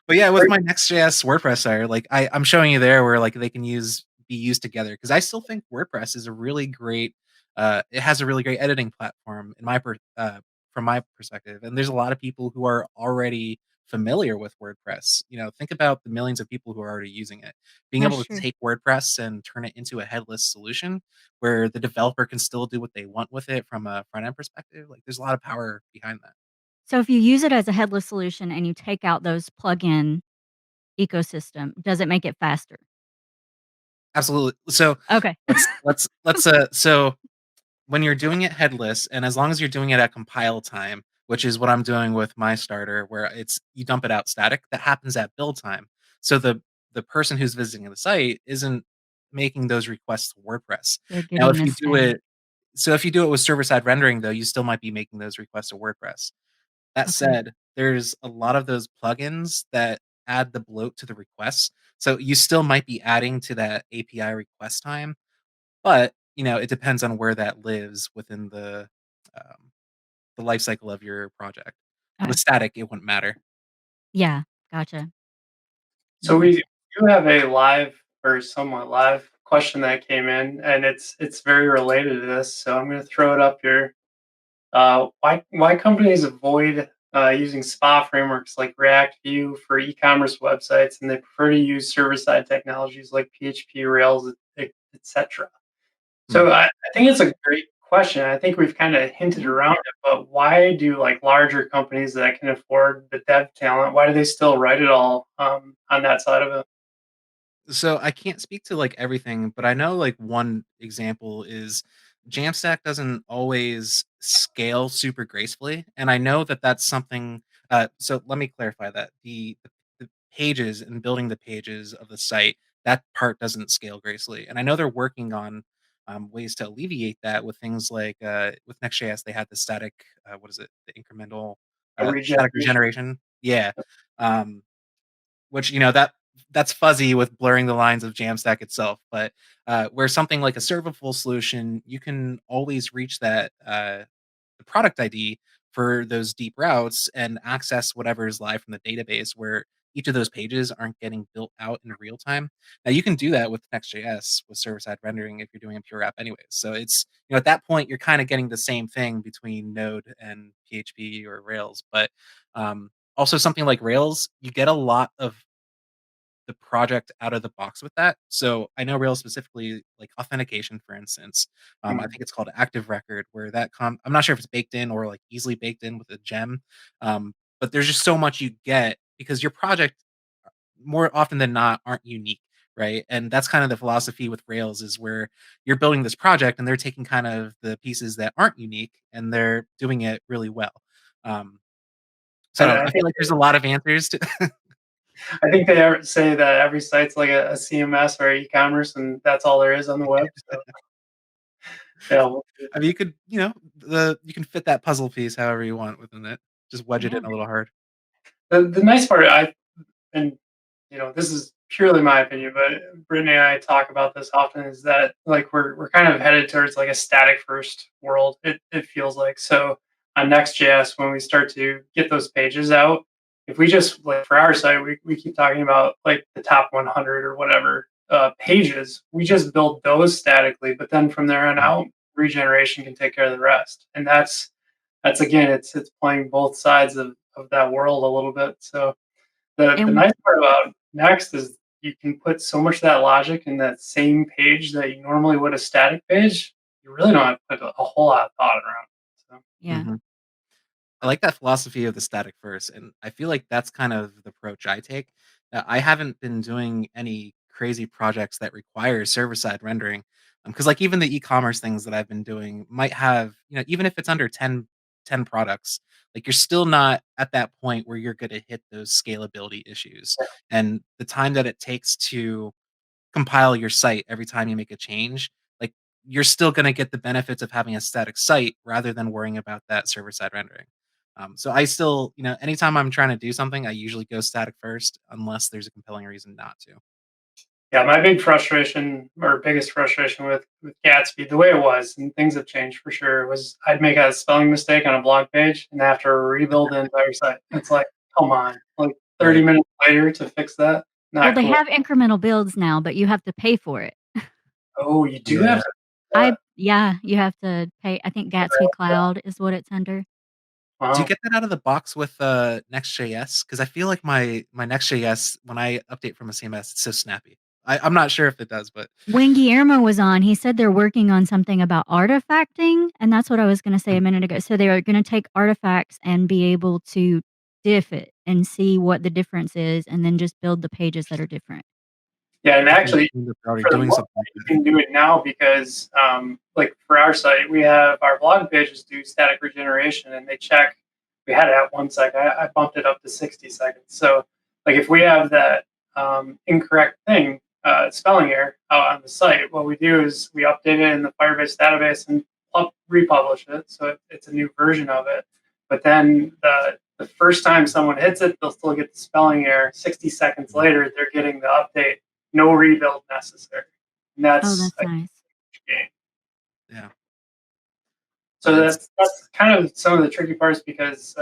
B: But yeah, with my Next.js WordPress site, like I'm showing you there where like they can be used together because I still think WordPress is a really great it has a really great editing platform from my perspective. And there's a lot of people who are already familiar with WordPress. Think about the millions of people who are already using it. Being
C: That's
B: able to
C: true.
B: take WordPress and turn it into a headless solution where the developer can still do what they want with it from a front end perspective, like there's a lot of power behind that.
C: So if you use it as a headless solution and you take out those plugin ecosystem, does it make it faster?
B: Absolutely. So
C: Okay.
B: so when you're doing it headless, and as long as you're doing it at compile time, which is what I'm doing with my starter, where it's you dump it out static, that happens at build time. So the person who's visiting the site isn't making those requests to WordPress.
C: They're
B: Now,
C: getting
B: if
C: the
B: you do
C: static.
B: it so if you do it with server-side rendering, though, you still might be making those requests to WordPress. That
C: Okay.
B: said, there's a lot of those plugins that add the bloat to the requests. So you still might be adding to that API request time, but, it depends on where that lives within um, the life cycle of your project.
C: Okay.
B: With static, it wouldn't matter.
C: Yeah. Gotcha.
A: So
C: That makes
A: we
C: sense.
A: do have a live or somewhat live question that came in, and it's very related to this. So I'm going to throw it up here. Why companies avoid using SPA frameworks like React Vue for e-commerce websites, and they prefer to use server-side technologies like PHP, Rails, etc.
B: Hmm.
A: So I think it's a great question. I think we've kind of hinted
C: Yeah.
A: around it, but why do like larger companies that can afford the dev talent, why do they still write it all on that side of it?
B: So I can't speak to like everything, but I know like one example is Jamstack doesn't always scale super gracefully, and I know that that's something. So let me clarify that the pages and building the pages of the site, that part doesn't scale gracefully, and I know they're working on ways to alleviate that with things like with Next.js, they had the static, what is it, the incremental static regeneration. Yeah. Which, that's fuzzy with blurring the lines of Jamstack itself, but where something like a serverful solution, you can always reach that the product ID for those deep routes and access whatever is live from the database where each of those pages aren't getting built out in real time. Now you can do that with Next.js with server-side rendering if you're doing a pure app anyways. So it's, at that point you're kind of getting the same thing between Node and PHP or Rails, but also something like Rails, you get a lot of the project out of the box with that. So I know Rails specifically, like authentication, for instance. I think it's called Active Record, where I'm not sure if it's baked in or like easily baked in with a gem. But there's just so much you get because your project more often than not aren't unique, right? And that's kind of the philosophy with Rails is where you're building this project and they're taking kind of the pieces that aren't unique and they're doing it really well. So I feel like there's a lot of answers to
A: I think they say that every site's like a CMS or e-commerce, and that's all there is on the web. So, yeah,
B: I mean, you can fit that puzzle piece however you want within it. Just wedge it in a little hard.
A: the nice part, and this is purely my opinion, but Brittney and I talk about this often, is that like we're kind of headed towards like a static first world. It feels like. So on Next.js, when we start to get those pages out, if we just, like, for our site, we keep talking about like the top 100 or whatever pages, we just build those statically, but then from there on out, regeneration can take care of the rest. And that's again, it's playing both sides of that world a little bit. So the
C: And
A: nice part about Next is you can put so much of that logic in that same page that you normally would a static page. You really don't have to put a whole lot of thought around it. So.
C: yeah.
B: Mhm. I like that philosophy of the static first, and I feel like that's kind of the approach I take. I haven't been doing any crazy projects that require server-side rendering, because like even the e-commerce things that I've been doing might have, even if it's under 10 products, like you're still not at that point where you're going to hit those scalability issues, and the time that it takes to compile your site every time you make a change, like you're still going to get the benefits of having a static site rather than worrying about that server side rendering. So I still, anytime I'm trying to do something, I usually go static first, unless there's a compelling reason not to.
A: Yeah, my big frustration, or biggest frustration with Gatsby, the way it was, and things have changed for sure, was I'd make a spelling mistake on a blog page and have to rebuild the entire site. It's like, come on, like 30
B: Right.
A: minutes later to fix that.
C: Well,
A: Not
C: they
A: cool.
C: have incremental builds now, but you have to pay for it.
A: Oh, you do
B: Yeah.
A: have to.
C: You have to pay. I think Gatsby Cloud is what it's under.
B: Do you
A: Wow.
B: get that out of the box with Next.js? Because I feel like my Next.js, when I update from a CMS, it's so snappy. I'm not sure if it does, but
C: When Guillermo was on, he said they're working on something about artifacting, and that's what I was going to say a minute ago. So they are going to take artifacts and be able to diff it and see what the difference is, and then just build the pages that are different.
A: Yeah, and
B: I think
A: actually,
B: they're already
A: for the
B: doing
A: most
B: something
A: part,
B: like
A: you
B: that.
A: can do it now because, like for our site, we have our blog pages do static regeneration, and they check. We had it at 1 second. I bumped it up to 60 seconds. So, like, if we have that incorrect thing, spelling error out on the site, what we do is we update it in the Firebase database and republish it, so it's a new version of it. But then the first time someone hits it, they'll still get the spelling error. 60 seconds later, they're getting the update. No rebuild necessary. And
C: Oh,
A: that's
C: that's
A: a
C: nice.
A: huge gain.
B: Yeah.
A: So
B: It's
A: that's kind of some of the tricky parts because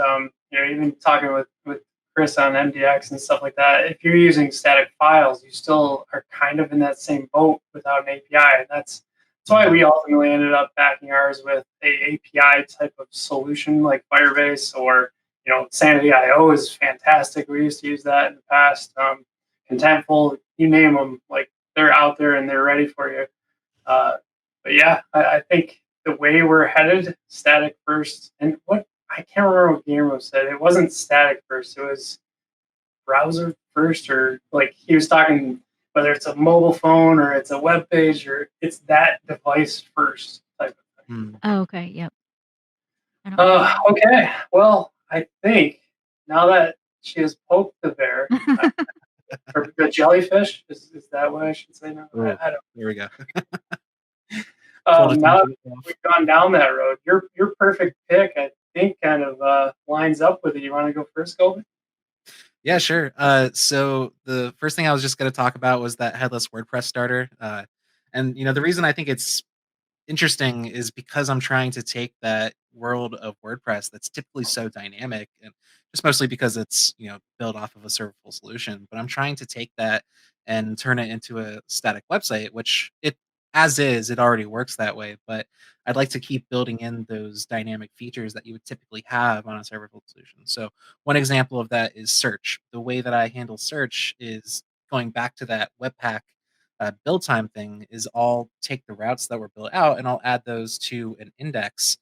A: even talking with Chris on MDX and stuff like that, if you're using static files, you still are kind of in that same boat without an API. And that's why we ultimately ended up backing ours with a API type of solution like Firebase, or Sanity.io is fantastic. We used to use that in the past. Contentful, you name them, like they're out there and they're ready for you. But yeah, I think the way we're headed, static first, and what I can't remember what Guillermo said. It wasn't static first; it was browser first, or like he was talking whether it's a mobile phone or it's a web page or it's that device first type of thing.
C: Oh, okay. Yep. I don't know.
A: Okay, well, I think now that she has poked the bear, or the jellyfish, is that what I should say now? I don't.
B: There we go.
A: Now that we've gone down that road, your perfect pick, I think, kind of lines up with it. You want to go first, Colby?
B: Yeah, sure. So the first thing I was just going to talk about was that headless WordPress starter. And the reason I think it's interesting is because I'm trying to take that world of WordPress that's typically so dynamic, and just mostly because it's built off of a serverless solution, but I'm trying to take that and turn it into a static website, which it as is it already works that way, but I'd like to keep building in those dynamic features that you would typically have on a serverless solution. So one example of that is search. The way that I handle search is going back to that Webpack build time thing is I'll take the routes that were built out and I'll add those to an index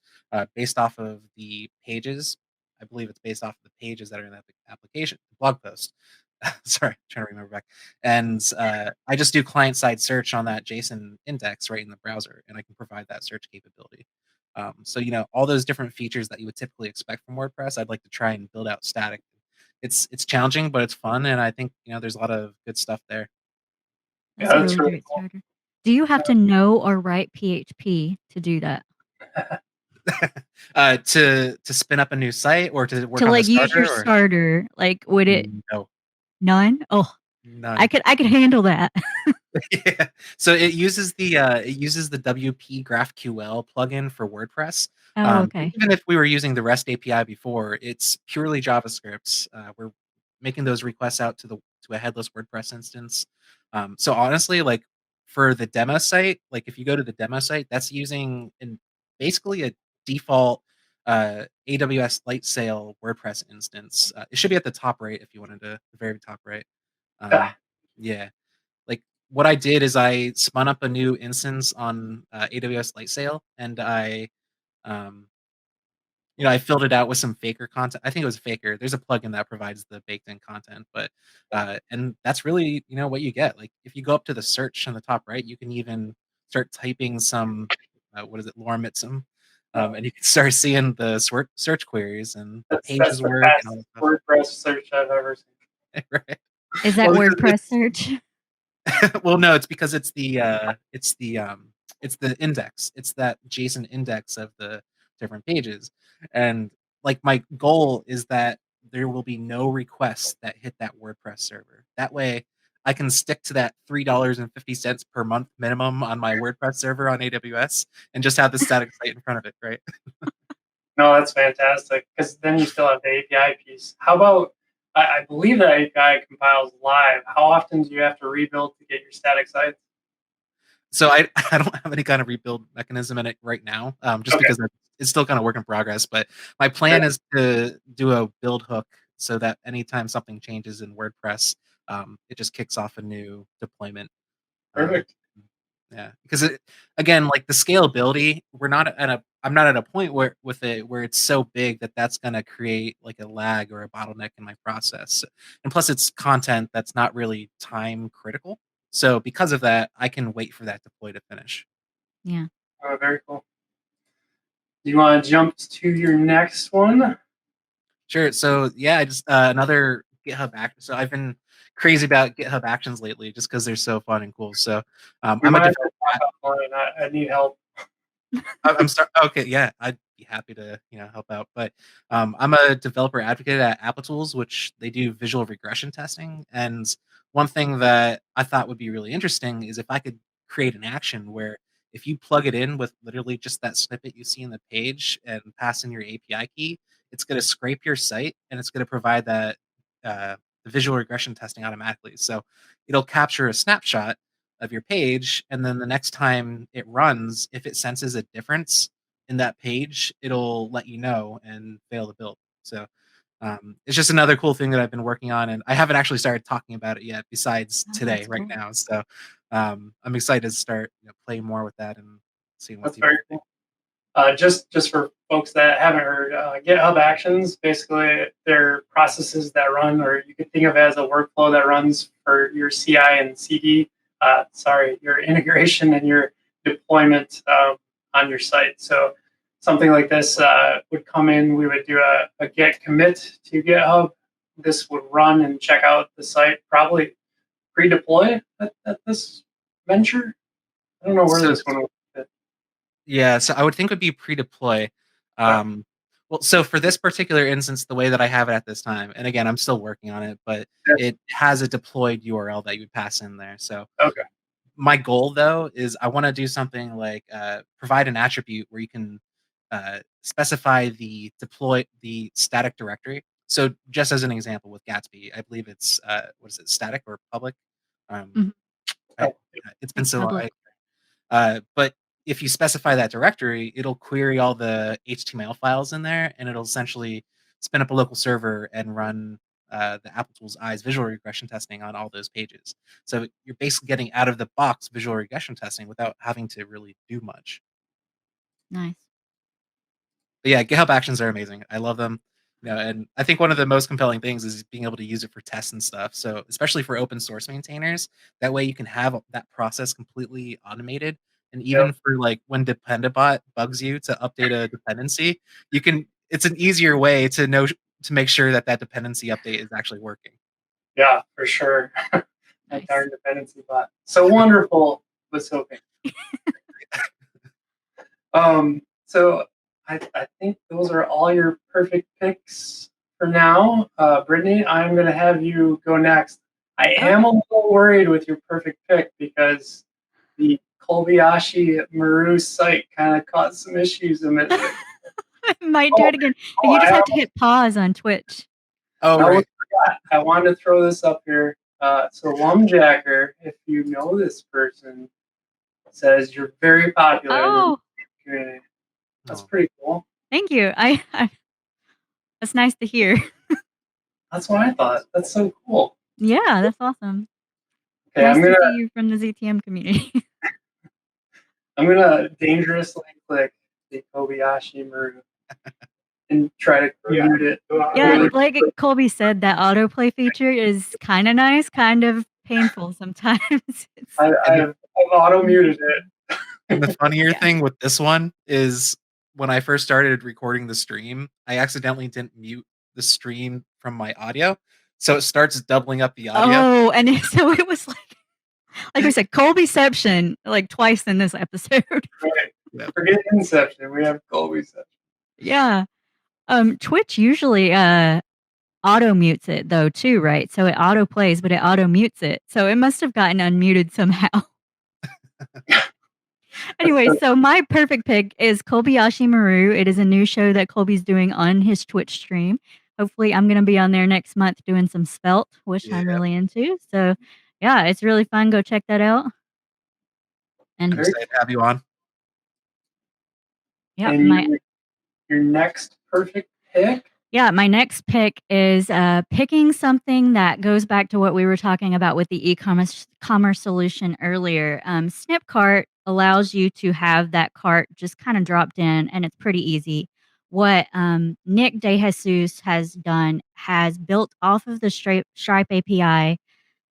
B: based off of the pages. I believe it's based off of the pages that are in that application, the blog post. Sorry, trying to remember back. And I just do client-side search on that JSON index right in the browser, and I can provide that search capability. So all those different features that you would typically expect from WordPress, I'd like to try and build out static. It's challenging, but it's fun, and I think there's a lot of good stuff there.
C: That's a really great starter. Do you have to know or write PHP to do that?
B: To spin up a new site or to work
C: to
B: on the
C: like use
B: starter?
C: your starter, like would it?
B: No,
C: None. Oh,
B: none.
C: I could handle that.
B: Yeah. So it uses the WP GraphQL plugin for WordPress.
C: Oh, okay.
B: Even if we were using the REST API before, it's purely JavaScript. We're making those requests out to a headless WordPress instance. So honestly, like for the demo site, like if you go to the demo site, that's using basically a default AWS Lightsail WordPress instance. It should be at the top right if you wanted to the very top right. Yeah. Like what I did is I spun up a new instance on AWS Lightsail, and um, I filled it out with some Faker content. I think it was Faker. There's a plugin that provides the baked-in content, but and that's really what you get. Like if you go up to the search on the top right, you can even start typing some what is it, lorem ipsum, and you can start seeing the search queries and the pages
A: the
B: work and all that stuff.
A: WordPress search I've ever seen.
B: Right.
C: Is that WordPress search?
B: Well, no, it's because it's the index. It's that JSON index of the different pages. And like my goal is that there will be no requests that hit that WordPress server. That way I can stick to that $3.50 per month minimum on my WordPress server on AWS and just have the static site in front of it, right?
A: No, that's fantastic, because then you still have the API piece. How about, I believe that API compiles live. How often do you have to rebuild to get your static sites?
B: So I don't have any kind of rebuild mechanism in it right now, just because it's still kind of work in progress. But my plan is to do a build hook so that anytime something changes in WordPress, it just kicks off a new deployment.
A: Perfect.
B: Yeah, because again, like the scalability, I'm not at a point where it's so big that that's going to create like a lag or a bottleneck in my process. And plus, it's content that's not really time critical. So because of that, I can wait for that deploy to finish.
C: Yeah.
A: Oh, very cool. Do you want to jump to your next one?
B: Sure. So yeah, I just another GitHub action. So I've been crazy about GitHub Actions lately, just because they're so fun and cool. So I'm a developer.
A: I need help.
B: I'm sorry. Okay, yeah, I'd be happy to help out. But I'm a developer advocate at Applitools, which they do visual regression testing. And one thing that I thought would be really interesting is if I could create an action where if you plug it in with literally just that snippet you see in the page and pass in your API key, it's going to scrape your site and it's going to provide that the visual regression testing automatically. So it'll capture a snapshot of your page, and then the next time it runs, if it senses a difference in that page, it'll let you know and fail the build. So it's just another cool thing that I've been working on, and I haven't actually started talking about it yet besides today right now. So I'm excited to start playing more with that and seeing what
A: That's very cool. Just for folks that haven't heard, GitHub Actions, basically they're processes that run, or you could think of it as a workflow that runs for your CI and CD, your integration and your deployment on your site. So something like this would come in, we would do a git commit to GitHub. This would run and check out the site, probably pre-deploy at this venture. I don't know where this one would fit.
B: Yeah, so I would think would be pre-deploy. Well, so for this particular instance, the way that I have it at this time, and again, I'm still working on it, but it has a deployed URL that you would pass in there. So
A: Okay.
B: my goal though is I want to do something like provide an attribute where you can specify the static directory. So just as an example with Gatsby, I believe it's what is it, static or public? Um,
C: Mhm.
B: I,
A: Oh,
B: it's been
C: Like
B: so long.
C: public.
B: But if you specify that directory, it'll query all the HTML files in there, and it'll essentially spin up a local server and run the Applitools eyes visual regression testing on all those pages. So you're basically getting out of the box visual regression testing without having to really do much.
C: Nice.
B: But yeah, GitHub Actions are amazing. I love them. And I think one of the most compelling things is being able to use it for tests and stuff. So especially for open source maintainers, that way you can have that process completely automated. And even for like when Dependabot bugs you to update a dependency, you can. It's an easier way to know to make sure that dependency update is actually working.
A: Yeah, for sure. That
C: Nice.
A: darn dependency bot. So wonderful. Was hoping. So I think those are all your perfect picks for now. Brittney, I'm going to have you go next. I am a little worried with your perfect pick because the Colbyashi Maru site kind of caused some issues a minute ago.
C: I might do it again. You just have to hit pause on Twitch.
B: Oh,
A: I
B: right.
A: forgot. I wanted to throw this up here. So Lumjacker, if you know this person, says you're very popular in the community. That's pretty cool.
C: Thank you. I that's nice to hear.
A: That's what I thought. That's so cool.
C: Yeah, that's awesome.
A: Okay,
C: Nice to see you from the ZTM community.
A: I'm gonna dangerously click the Colbyashi Maru and try to mute it.
C: Yeah, like Colby said, that autoplay feature is kind of nice, kind of painful sometimes.
A: I've auto muted it.
B: And the funnier thing with this one is when I first started recording the stream, I accidentally didn't mute the stream from my audio. So it starts doubling up the audio.
C: Oh, and so it was like we said, Colbyception, like twice in this episode.
A: Right. Yeah. Forget Inception. We have Colbyception.
C: Yeah. Twitch usually auto mutes it though too, right? So it auto plays, but it auto mutes it. So it must have gotten unmuted somehow. Anyway, so my perfect pick is Colbyashi Maru. It is a new show that Colby's doing on his Twitch stream. Hopefully, I'm going to be on there next month doing some Spelt, which I'm really into. So, yeah, it's really fun. Go check that out. And
B: I'm excited to have you on.
C: Yeah,
A: and your next perfect pick?
C: Yeah, my next pick is picking something that goes back to what we were talking about with the e-commerce solution earlier. Snipcart allows you to have that cart just kind of dropped in, and it's pretty easy. What Nick DeJesus has done has built off of the Stripe API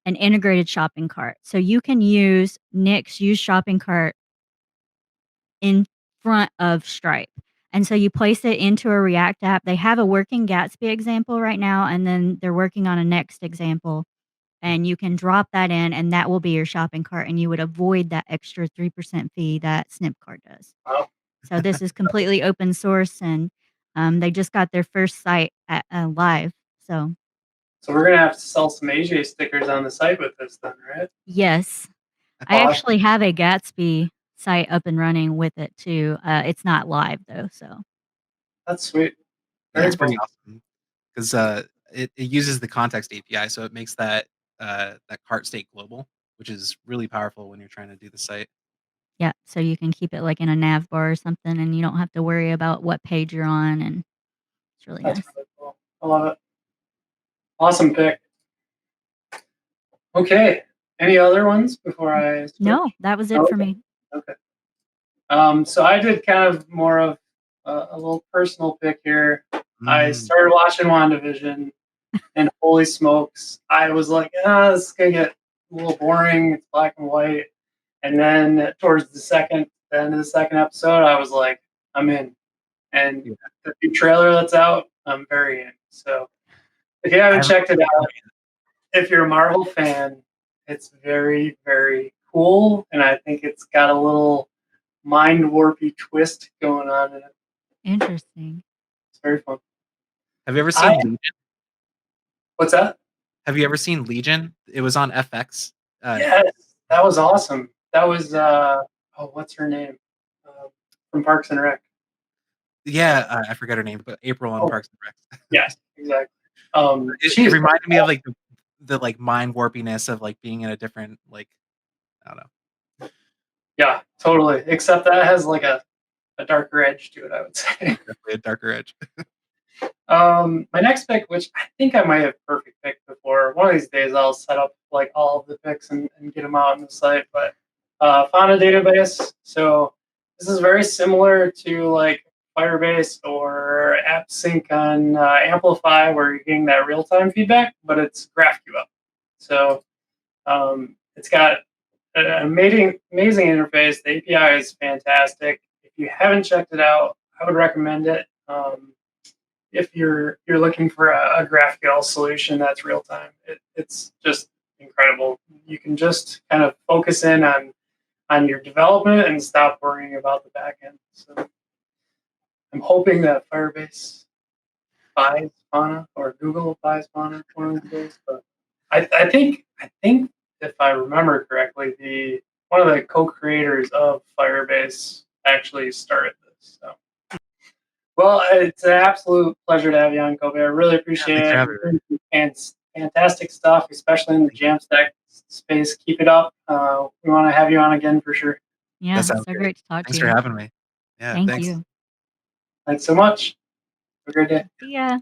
C: an integrated shopping cart. So you can use Nick's used shopping cart in front of Stripe. And so you place it into a React app. They have a working Gatsby example right now, and then they're working on a next example. And you can drop that in, and that will be your shopping cart, and you would avoid that extra 3% fee that Snipcart does.
A: Oh.
C: So this is completely open source, and they just got their first site at, live. So
A: we're gonna have to sell some AJ stickers on the site with this, then, right?
C: Yes, I actually have a Gatsby site up and running with it too. It's not live though, so
A: that's sweet.
B: That's pretty awesome because it uses the context API, so it makes that cart state global, which is really powerful when you're trying to do the site.
C: Yeah, so you can keep it like in a nav bar or something, and you don't have to worry about what page you're on, and it's really nice.
A: Really cool. I love it. Awesome pick. Okay. Any other ones before I switch?
C: No, that was it for me.
A: Okay. So I did kind of more of a little personal pick here. I started watching WandaVision, and holy smokes, I was like, this is gonna get a little boring. It's black and white. And then towards the end of the second episode, I was like, I'm in. And the new trailer that's out, I'm very in. So if you haven't checked it out, if you're a Marvel fan, it's very, very cool. And I think it's got a little mind warpy twist going on in it.
C: Interesting.
A: It's very fun.
B: Have you ever seen Legion?
A: What's that?
B: Have you ever seen Legion? It was on FX.
A: Yes, that was awesome. That was what's her name? From Parks and Rec.
B: Yeah, I forgot her name, but April on Parks and Rec.
A: Yes, exactly.
B: It reminded me of like the like mind warpiness of like being in a different like I don't know.
A: Yeah, totally. Except that has like a darker edge to it, I would say.
B: Definitely a darker edge.
A: My next pick, which I think I might have perfect picked before. One of these days I'll set up like all of the picks and get them out on the site. But Fauna database. So this is very similar to like Firebase or AppSync on Amplify, where you're getting that real-time feedback, but it's GraphQL. So it's got an amazing interface. The API is fantastic. If you haven't checked it out, I would recommend it. If you're looking for a GraphQL solution that's real time, it's just incredible. You can just kind of focus in on your development and stop worrying about the back end. So I'm hoping that Firebase buys Fauna or Google buys Fauna one of these days. But I think if I remember correctly, one of the co-creators of Firebase actually started this. So. Well, it's an absolute pleasure to have you on, Colby. I really appreciate it. And fantastic stuff, especially in the Jamstack space. Keep it up. We want to have you on again for sure.
C: Yeah, it's so great to talk to you.
B: Thanks for having me. Yeah,
C: Thank you.
A: Thanks so much. Have a great day.
C: See ya.